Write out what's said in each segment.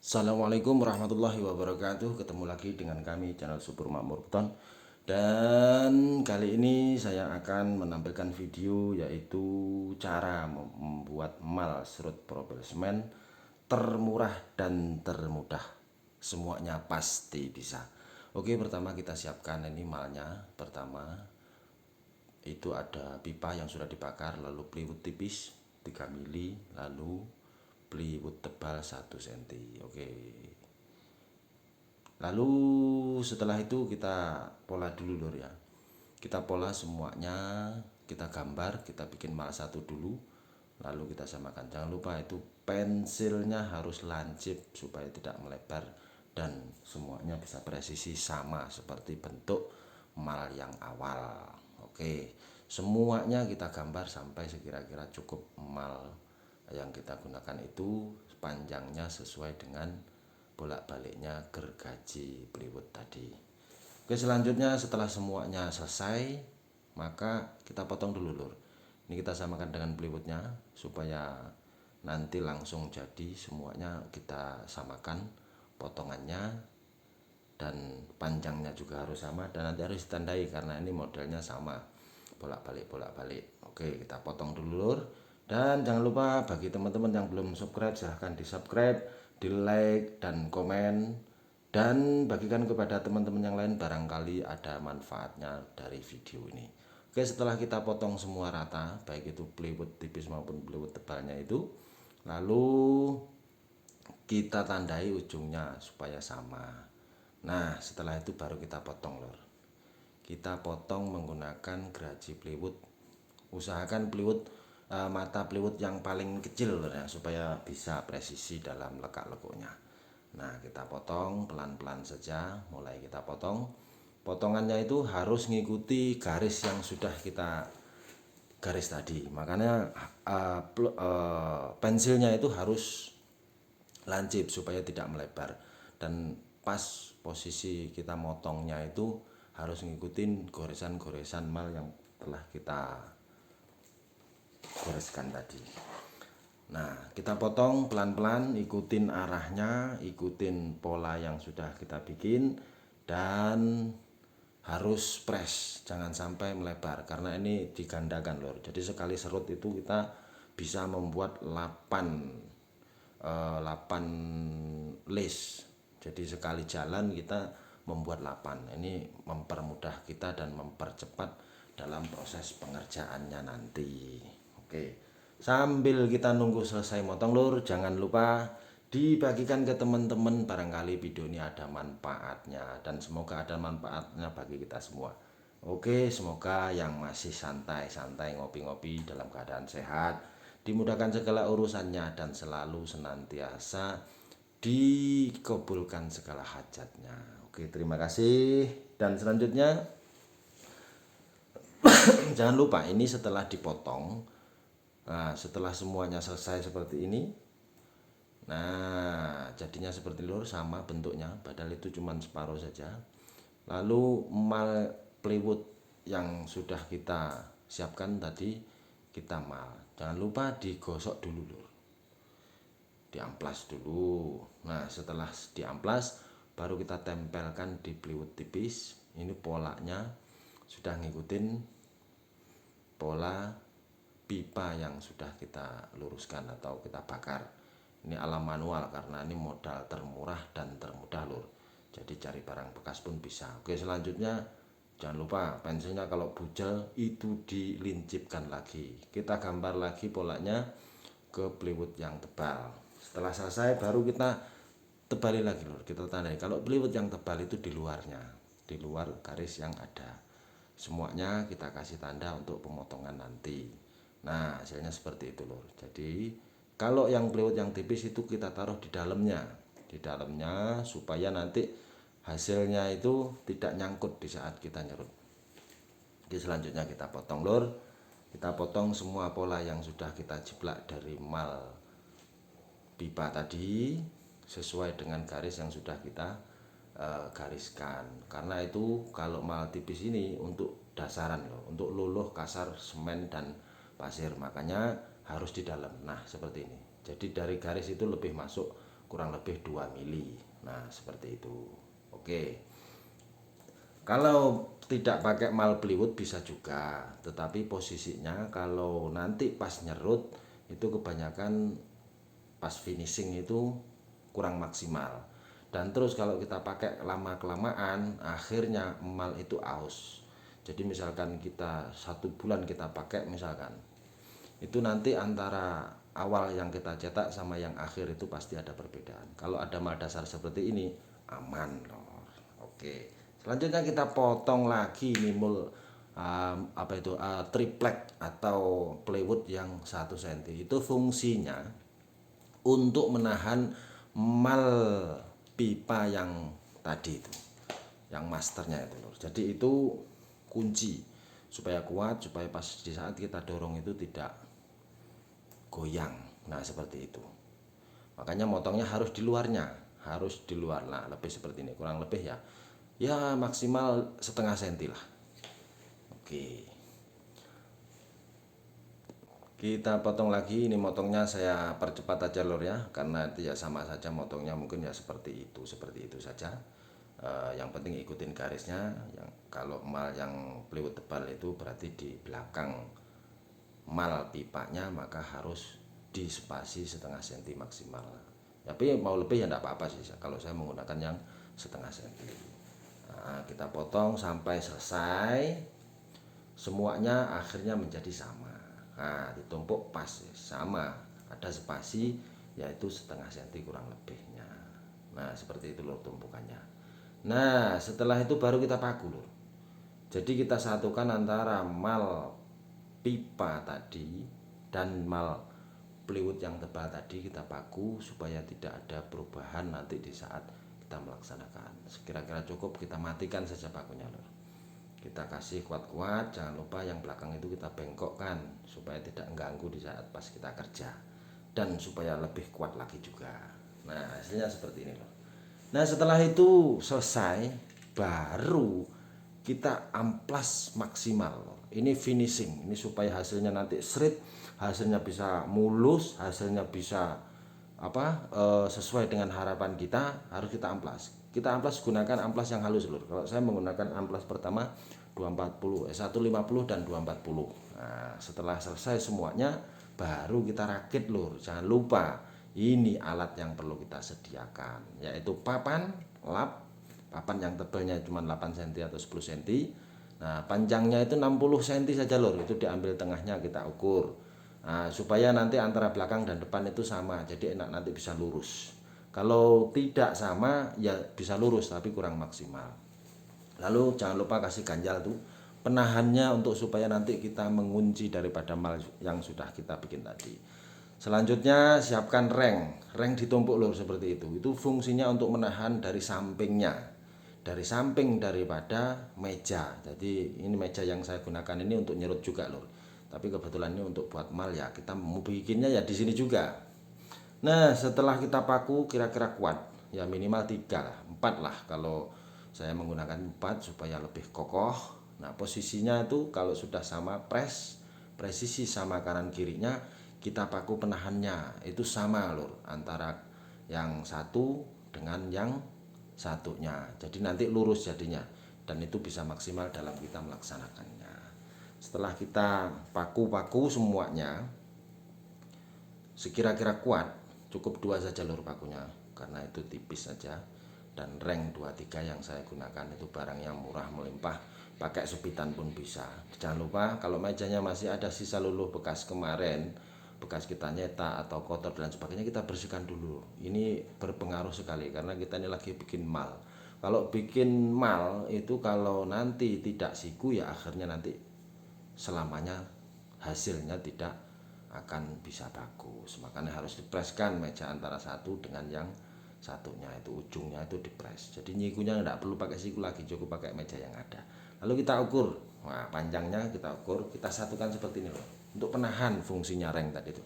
Assalamualaikum warahmatullahi wabarakatuh. Ketemu lagi dengan kami channel Subur Makmur Beton. Dan kali ini saya akan menampilkan video yaitu cara membuat mal serut profil semen termurah dan termudah. Semuanya pasti bisa. Oke, pertama kita siapkan ini malnya. Pertama itu ada pipa yang sudah dibakar, lalu plywood tipis 3 mili, lalu plywood tebal 1 cm. Oke. Lalu setelah itu kita pola dulu lur ya. Kita pola semuanya, kita gambar, kita bikin mal satu dulu. Lalu kita samakan. Jangan lupa itu pensilnya harus lancip supaya tidak melebar dan semuanya bisa presisi sama seperti bentuk mal yang awal. Oke. Semuanya kita gambar sampai sekira-kira cukup mal yang kita gunakan itu panjangnya sesuai dengan bolak-baliknya gergaji plywood tadi. Oke, selanjutnya setelah semuanya selesai, maka kita potong dulu lur. Ini kita samakan dengan plywoodnya supaya nanti langsung jadi. Semuanya kita samakan potongannya dan panjangnya juga harus sama, dan nanti harus ditandai karena ini modelnya sama, bolak-balik. Oke, kita potong dulu lur. Dan jangan lupa bagi teman-teman yang belum subscribe, silahkan di subscribe, di like dan komen, dan bagikan kepada teman-teman yang lain barangkali ada manfaatnya dari video ini. Oke, setelah kita potong semua rata, baik itu plywood tipis maupun plywood tebalnya itu, lalu kita tandai ujungnya supaya sama. Nah, setelah itu baru kita potong lor. Kita potong menggunakan gergaji plywood. Usahakan plywood mata plywood yang paling kecil lor ya, supaya bisa presisi dalam lekak-lekuknya. Nah, kita potong pelan-pelan saja. Mulai kita potong. Potongannya itu harus mengikuti garis yang sudah kita garis tadi. Makanya pensilnya itu harus lancip supaya tidak melebar, dan pas posisi kita motongnya itu harus ngikutin goresan-goresan mal yang telah kita goreskan tadi. Nah, kita potong pelan-pelan, ikutin arahnya, ikutin pola yang sudah kita bikin, dan harus press, jangan sampai melebar karena ini digandakan lor. Jadi sekali serut itu kita bisa membuat 8 list. Jadi sekali jalan kita membuat 8. Ini mempermudah kita dan mempercepat dalam proses pengerjaannya nanti. Oke. Sambil kita nunggu selesai motong lur, jangan lupa dibagikan ke teman-teman, barangkali video ini ada manfaatnya, dan semoga ada manfaatnya bagi kita semua. Oke, semoga yang masih santai-santai ngopi-ngopi dalam keadaan sehat, dimudahkan segala urusannya, dan selalu senantiasa dikabulkan segala hajatnya. Oke, terima kasih. Dan selanjutnya jangan lupa ini setelah dipotong. Nah, setelah semuanya selesai seperti ini, nah jadinya seperti lur, sama bentuknya, padahal itu cuma separuh saja. Lalu mal plywood yang sudah kita siapkan tadi kita mal. Jangan lupa digosok dulu lur, diamplas dulu. Nah, setelah diamplas baru kita tempelkan di plywood tipis. Ini polanya sudah ngikutin pola pipa yang sudah kita luruskan atau kita bakar. Ini ala manual karena ini modal termurah dan termudah lur. Jadi cari barang bekas pun bisa. Oke, selanjutnya jangan lupa pensilnya kalau bujel itu dilincipkan lagi. Kita gambar lagi polanya ke plywood yang tebal. Setelah selesai baru kita tebali lagi lur. Kita tandai kalau plywood yang tebal itu di luarnya, di luar garis yang ada. Semuanya kita kasih tanda untuk pemotongan nanti. Nah, hasilnya seperti itu lur. Jadi kalau yang plywood yang tipis itu kita taruh di dalamnya supaya nanti hasilnya itu tidak nyangkut di saat kita nyerut. Jadi selanjutnya kita potong lur. Kita potong semua pola yang sudah kita jiplak dari mal pipa tadi sesuai dengan garis yang sudah kita gariskan. Karena itu kalau mal tipis ini untuk dasaran loh, untuk luluh kasar semen dan pasir, makanya harus di dalam. Nah, seperti ini. Jadi dari garis itu lebih masuk kurang lebih 2 mili. Nah seperti itu. Oke, kalau tidak pakai mal plywood bisa juga, tetapi posisinya kalau nanti pas nyerut itu kebanyakan pas finishing itu kurang maksimal. Dan terus kalau kita pakai lama kelamaan akhirnya emal itu aus. Jadi misalkan kita 1 bulan kita pakai misalkan, itu nanti antara awal yang kita cetak sama yang akhir itu pasti ada perbedaan. Kalau ada mal dasar seperti ini aman loh. Oke, selanjutnya kita potong lagi nimul triplek atau plywood yang 1 cm. Itu fungsinya untuk menahan mal pipa yang tadi itu, yang masternya itu lur. Jadi itu kunci supaya kuat, supaya pas di saat kita dorong itu tidak goyang. Nah seperti itu, makanya motongnya harus di luarnya, harus di luar. Nah lebih seperti ini, kurang lebih ya maksimal 0,5 cm lah. Oke, kita potong lagi. Ini motongnya saya percepat aja lur ya, karena itu ya sama saja motongnya, mungkin ya seperti itu saja. Yang penting ikutin garisnya. Yang kalau mal yang plywood tebal itu berarti di belakang mal pipanya, maka harus di spasi 0,5 cm maksimal. Tapi mau lebih ya enggak apa-apa sih, kalau saya menggunakan yang 0,5 cm. Nah, kita potong sampai selesai, semuanya akhirnya menjadi sama. Nah ditumpuk pas sama, ada spasi yaitu 0,5 cm kurang lebihnya. Nah seperti itu lur tumpukannya. Nah setelah itu baru kita paku lur. Jadi kita satukan antara mal pipa tadi dan mal plywood yang tebal tadi, kita paku supaya tidak ada perubahan nanti di saat kita melaksanakan. Sekira-kira cukup, kita matikan saja pakunya lur. Kita kasih kuat-kuat, jangan lupa yang belakang itu kita bengkokkan supaya tidak mengganggu di saat pas kita kerja, dan supaya lebih kuat lagi juga. Nah hasilnya seperti ini loh. Nah setelah itu selesai, baru kita amplas maksimal. Ini finishing, ini supaya hasilnya nanti seret, hasilnya bisa mulus, hasilnya bisa sesuai dengan harapan kita. Harus kita amplas. Kita amplas gunakan amplas yang halus lur. Kalau saya menggunakan amplas pertama 150 dan 240. Nah, setelah selesai semuanya baru kita rakit lur. Jangan lupa ini alat yang perlu kita sediakan, yaitu papan lap. Papan yang tebalnya cuma 8 cm atau 10 cm. Nah, panjangnya itu 60 cm saja lur. Itu diambil tengahnya kita ukur. Nah, supaya nanti antara belakang dan depan itu sama, jadi enak nanti bisa lurus. Kalau tidak sama ya bisa lurus tapi kurang maksimal. Lalu jangan lupa kasih ganjal tuh penahannya untuk supaya nanti kita mengunci daripada mal yang sudah kita bikin tadi. Selanjutnya siapkan reng ditumpuk lur seperti itu. Itu fungsinya untuk menahan dari sampingnya, dari samping daripada meja. Jadi ini meja yang saya gunakan ini untuk nyerut juga lur. Tapi kebetulan ini untuk buat mal ya, kita mau bikinnya ya di sini juga. Nah setelah kita paku kira-kira kuat, ya minimal 3 lah, 4 lah kalau saya menggunakan 4 supaya lebih kokoh. Nah posisinya itu kalau sudah sama presisi sama kanan kirinya, kita paku penahannya itu sama lur, antara yang satu dengan yang satunya. Jadi nanti lurus jadinya, dan itu bisa maksimal dalam kita melaksanakannya. Setelah kita paku-paku semuanya sekira-kira kuat, cukup 2 saja lur pakunya, karena itu tipis saja. Dan reng 23 yang saya gunakan itu barang yang murah melimpah, pakai supitan pun bisa. Jangan lupa kalau mejanya masih ada sisa luluh bekas kemarin, bekas kita nyetak atau kotor dan sebagainya, kita bersihkan dulu. Ini berpengaruh sekali karena kita ini lagi bikin mal. Kalau bikin mal itu kalau nanti tidak siku ya akhirnya nanti selamanya hasilnya tidak akan bisa bagus. Makanya harus dipreskan meja antara satu dengan yang satunya, itu ujungnya itu dipres. Jadi nyikunya tidak perlu pakai siku lagi, cukup pakai meja yang ada. Lalu kita ukur, nah panjangnya kita ukur, kita satukan seperti ini loh, untuk penahan fungsinya reng tadi itu.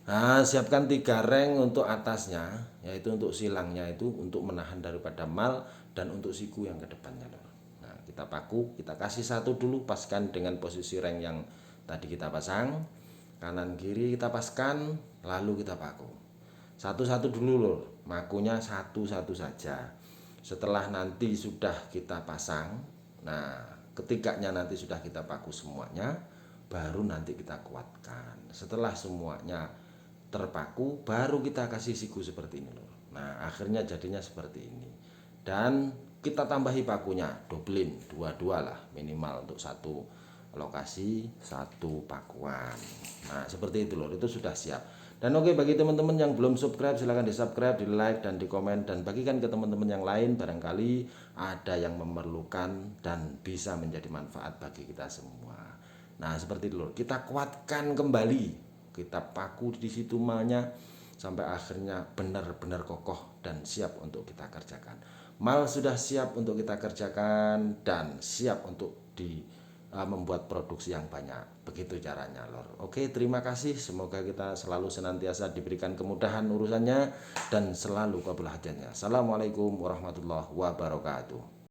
Nah siapkan 3 reng untuk atasnya, yaitu untuk silangnya itu untuk menahan daripada mal dan untuk siku yang ke depannya loh. Nah kita paku, kita kasih satu dulu, paskan dengan posisi reng yang tadi kita pasang, kanan kiri kita paskan, lalu kita paku. Satu-satu dulu lur, makunya satu-satu saja. Setelah nanti sudah kita pasang, nah ketiganya nanti sudah kita paku semuanya, baru nanti kita kuatkan. Setelah semuanya terpaku, baru kita kasih siku seperti ini lur. Nah akhirnya jadinya seperti ini. Dan kita tambahi pakunya, dobelin dua-dua lah minimal untuk satu lokasi satu pakuan. Nah seperti itu lur, itu sudah siap. Dan oke, bagi teman-teman yang belum subscribe silahkan di subscribe, di like dan di komen, dan bagikan ke teman-teman yang lain, barangkali ada yang memerlukan dan bisa menjadi manfaat bagi kita semua. Nah seperti itu lur, kita kuatkan kembali, kita paku di situ malnya sampai akhirnya benar-benar kokoh dan siap untuk kita kerjakan. Mal sudah siap untuk kita kerjakan dan siap untuk membuat produksi yang banyak. Begitu caranya lor. Oke, terima kasih. Semoga kita selalu senantiasa diberikan kemudahan urusannya dan selalu kabul hajatnya. Assalamualaikum warahmatullahi wabarakatuh.